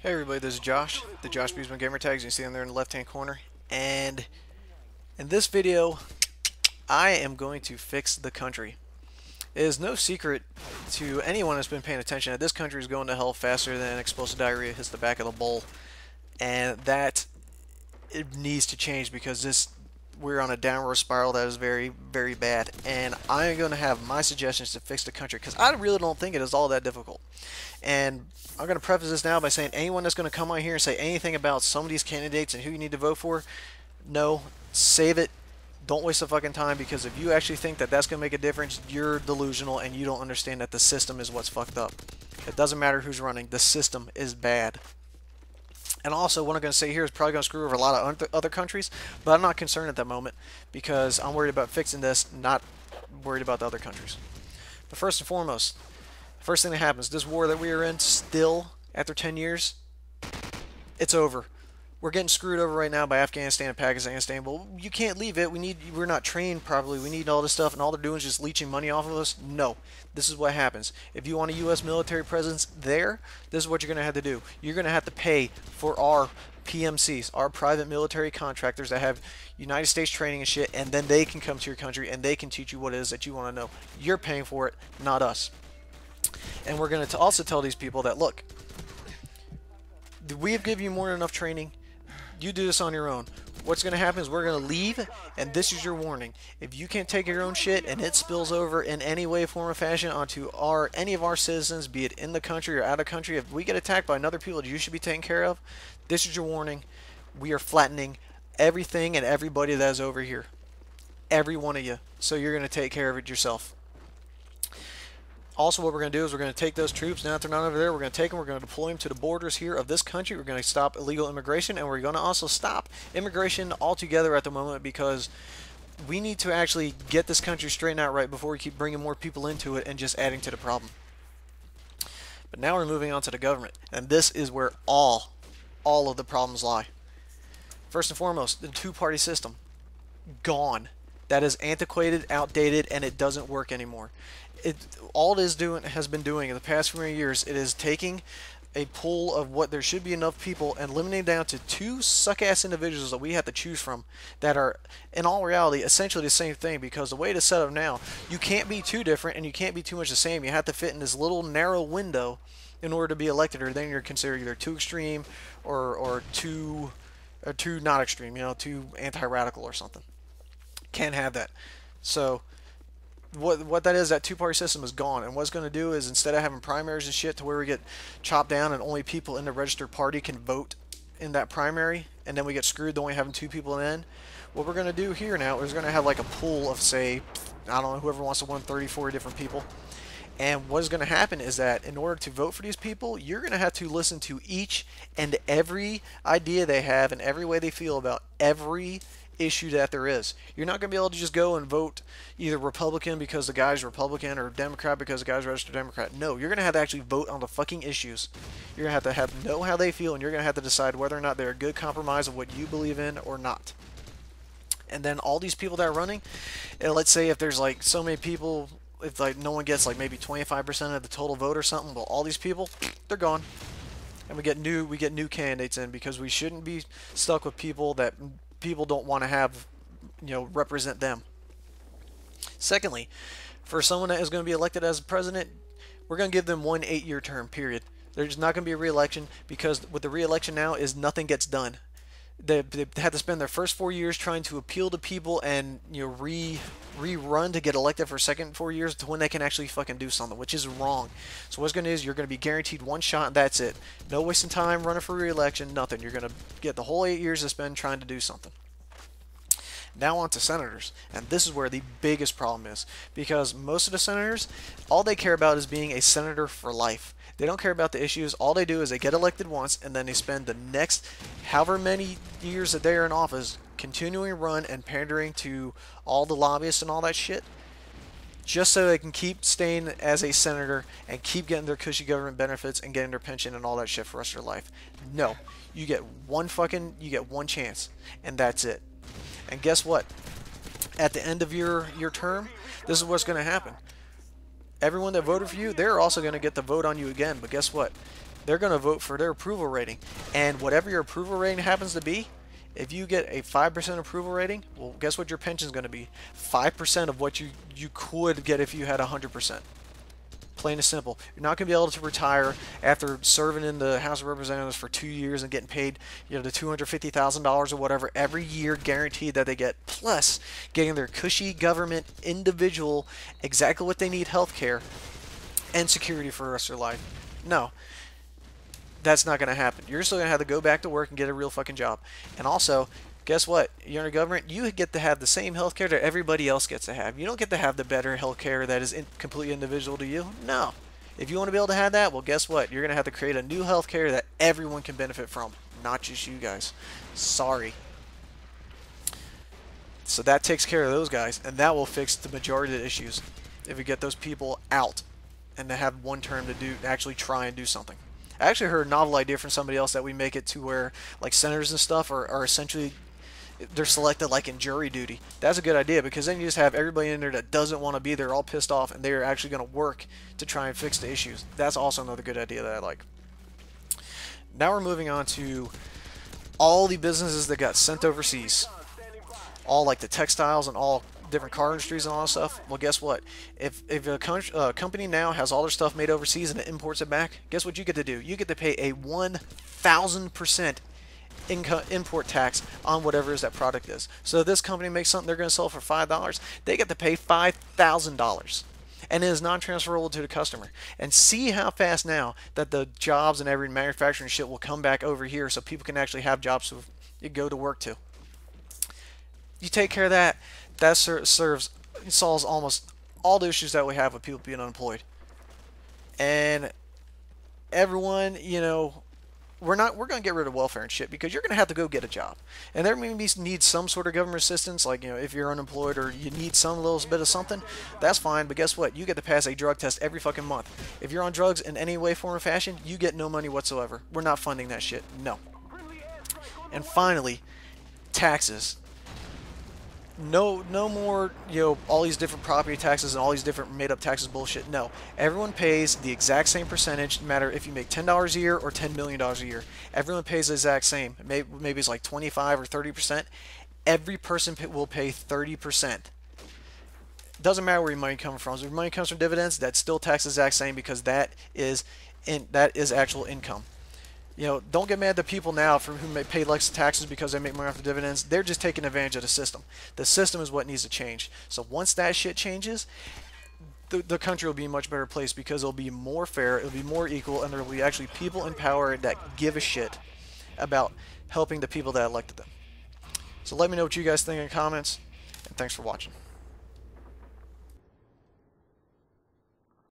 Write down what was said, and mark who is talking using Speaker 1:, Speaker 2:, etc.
Speaker 1: Hey everybody, this is Josh, the joshb gamer tags you see them there in the left hand corner, and in this video I am going to fix the country. It is no secret to anyone that's been paying attention that this country is going to hell faster than explosive diarrhea hits the back of the bowl, and that it needs to change because we're on a downward spiral that is very, very bad, and I am going to have my suggestions to fix the country because I really don't think it is all that difficult. And I'm going to preface this now by saying anyone that's going to come on here and say anything about some of these candidates and who you need to vote for, no, save it. Don't waste the fucking time, because if you actually think that that's going to make a difference, you're delusional and you don't understand that the system is what's fucked up. It doesn't matter who's running. The system is bad. And also, what I'm going to say here is probably going to screw over a lot of other countries, but I'm not concerned at the moment because I'm worried about fixing this, not worried about the other countries. But first and foremost, first thing that happens, this war that we are in, still, after 10 years, it's over. We're getting screwed over right now by Afghanistan and Pakistan. Well, you can't leave it. We're not trained properly. We need all this stuff, and all they're doing is just leeching money off of us. No. This is what happens. If you want a U.S. military presence there, this is what you're going to have to do. You're going to have to pay for our PMCs, our private military contractors that have United States training and shit, and then they can come to your country and they can teach you what it is that you want to know. You're paying for it, not us. And we're going to also tell these people that, look, we have given you more than enough training. You do this on your own. What's going to happen is we're going to leave, and this is your warning. If you can't take your own shit and it spills over in any way, form, or fashion onto any of our citizens, be it in the country or out of country, if we get attacked by another people that you should be taken care of, this is your warning. We are flattening everything and everybody that is over here. Every one of you. So you're going to take care of it yourself. Also, what we're going to do is we're going to take those troops, now that they're not over there, we're going to take them, we're going to deploy them to the borders here of this country. We're going to stop illegal immigration, and we're going to also stop immigration altogether at the moment, because we need to actually get this country straightened out right before we keep bringing more people into it and just adding to the problem. But now we're moving on to the government, and this is where all of the problems lie. First and foremost, the two-party system. Gone. That is antiquated, outdated, and it doesn't work anymore. All it has been doing in the past few years, it is taking a pool of what there should be enough people and limiting it down to two suck-ass individuals that we have to choose from that are, in all reality, essentially the same thing, because the way it is set up now, you can't be too different and you can't be too much the same. You have to fit in this little narrow window in order to be elected, or then you're considered either too extreme or too not extreme, too anti-radical or something. Can't have that. So what that is, that two-party system is gone, and what it's going to do is, instead of having primaries and shit to where we get chopped down and only people in the registered party can vote in that primary, and then we get screwed only having two people in, what we're going to do here now is we're going to have like a pool of, say, I don't know, whoever wants to win 30, 40 different people. And what is going to happen is that in order to vote for these people, you're going to have to listen to each and every idea they have and every way they feel about every issue that there is. You're not going to be able to just go and vote either Republican because the guy's Republican or Democrat because the guy's registered Democrat. No, you're going to have to actually vote on the fucking issues. You're going to have know how they feel, and you're going to have to decide whether or not they're a good compromise of what you believe in or not. And then all these people that are running, and let's say if there's like so many people, if like no one gets like maybe 25% of the total vote or something, well, all these people, they're gone. And we get new candidates in, because we shouldn't be stuck with people that people don't want to have, represent them. Secondly, for someone that is going to be elected as president, we're going to give them one 8-year term, period. There's not going to be a re-election, because with the re-election now is nothing gets done. They had to spend their first 4 years trying to appeal to people and rerun to get elected for second 4 years to when they can actually fucking do something, which is wrong. So what's going to is you're going to be guaranteed one shot, and that's it. No wasting time running for re-election, nothing. You're going to get the whole 8 years to spend trying to do something. Now on to senators, and this is where the biggest problem is, because most of the senators, all they care about is being a senator for life. They don't care about the issues. All they do is they get elected once, and then they spend the next however many years that they are in office continuing to run and pandering to all the lobbyists and all that shit, just so they can keep staying as a senator and keep getting their cushy government benefits and getting their pension and all that shit for the rest of their life. No, you get one chance, and that's it. And guess what? At the end of your term, this is what's going to happen. Everyone that voted for you, they're also going to get the vote on you again. But guess what? they're going to vote for their approval rating. And whatever your approval rating happens to be, if you get a 5% approval rating, well, guess what your pension is going to be? 5% of what you could get if you had 100%. Plain and simple. You're not going to be able to retire after serving in the House of Representatives for 2 years and getting paid, you know, the $250,000 or whatever every year, guaranteed that they get, plus getting their cushy government, individual, exactly what they need, health care and security for the rest of their life. No. That's not going to happen. You're still going to have to go back to work and get a real fucking job. And also, guess what? You're in a government, you get to have the same health care that everybody else gets to have. You don't get to have the better health care that is completely individual to you. No. If you want to be able to have that, well, guess what? You're going to have to create a new health care that everyone can benefit from. Not just you guys. Sorry. So that takes care of those guys, and that will fix the majority of the issues. If we get those people out and to have one term to actually try and do something. I actually heard a novel idea from somebody else that we make it to where like senators and stuff are essentially, they're selected like in jury duty. That's a good idea, because then you just have everybody in there that doesn't want to be there all pissed off, and they're actually going to work to try and fix the issues. That's also another good idea that I like. Now we're moving on to all the businesses that got sent overseas. All like the textiles and all different car industries and all that stuff. Well, guess what? If a company now has all their stuff made overseas and it imports it back, guess what you get to do? You get to pay a 1,000% import tax on whatever is that product is. So if this company makes something they're going to sell for $5, they get to pay $5,000. And it is non-transferable to the customer. And see how fast now that the jobs and every manufacturing shit will come back over here so people can actually have jobs to you go to work to. You take care of that. That solves almost all the issues that we have with people being unemployed. And everyone, you know, we're going to get rid of welfare and shit, because you're going to have to go get a job. And there maybe needs some sort of government assistance, like, you know, if you're unemployed or you need some little bit of something, that's fine. But guess what? You get to pass a drug test every fucking month. If you're on drugs in any way, form, or fashion, you get no money whatsoever. We're not funding that shit. No. And finally, taxes. No more, you know, all these different property taxes and all these different made-up taxes bullshit. No. Everyone pays the exact same percentage, no matter if you make $10 a year or $10 million a year. Everyone pays the exact same. Maybe it's like 25 or 30%. Every person will pay 30%. Doesn't matter where your money comes from. If your money comes from dividends, that's still taxed the exact same, because that is actual income. You know, don't get mad at the people now for who may pay less taxes because they make money off the dividends. They're just taking advantage of the system. The system is what needs to change. So once that shit changes, the country will be a much better place, because it'll be more fair, it'll be more equal, and there will be actually people in power that give a shit about helping the people that elected them. So let me know what you guys think in the comments, and thanks for watching.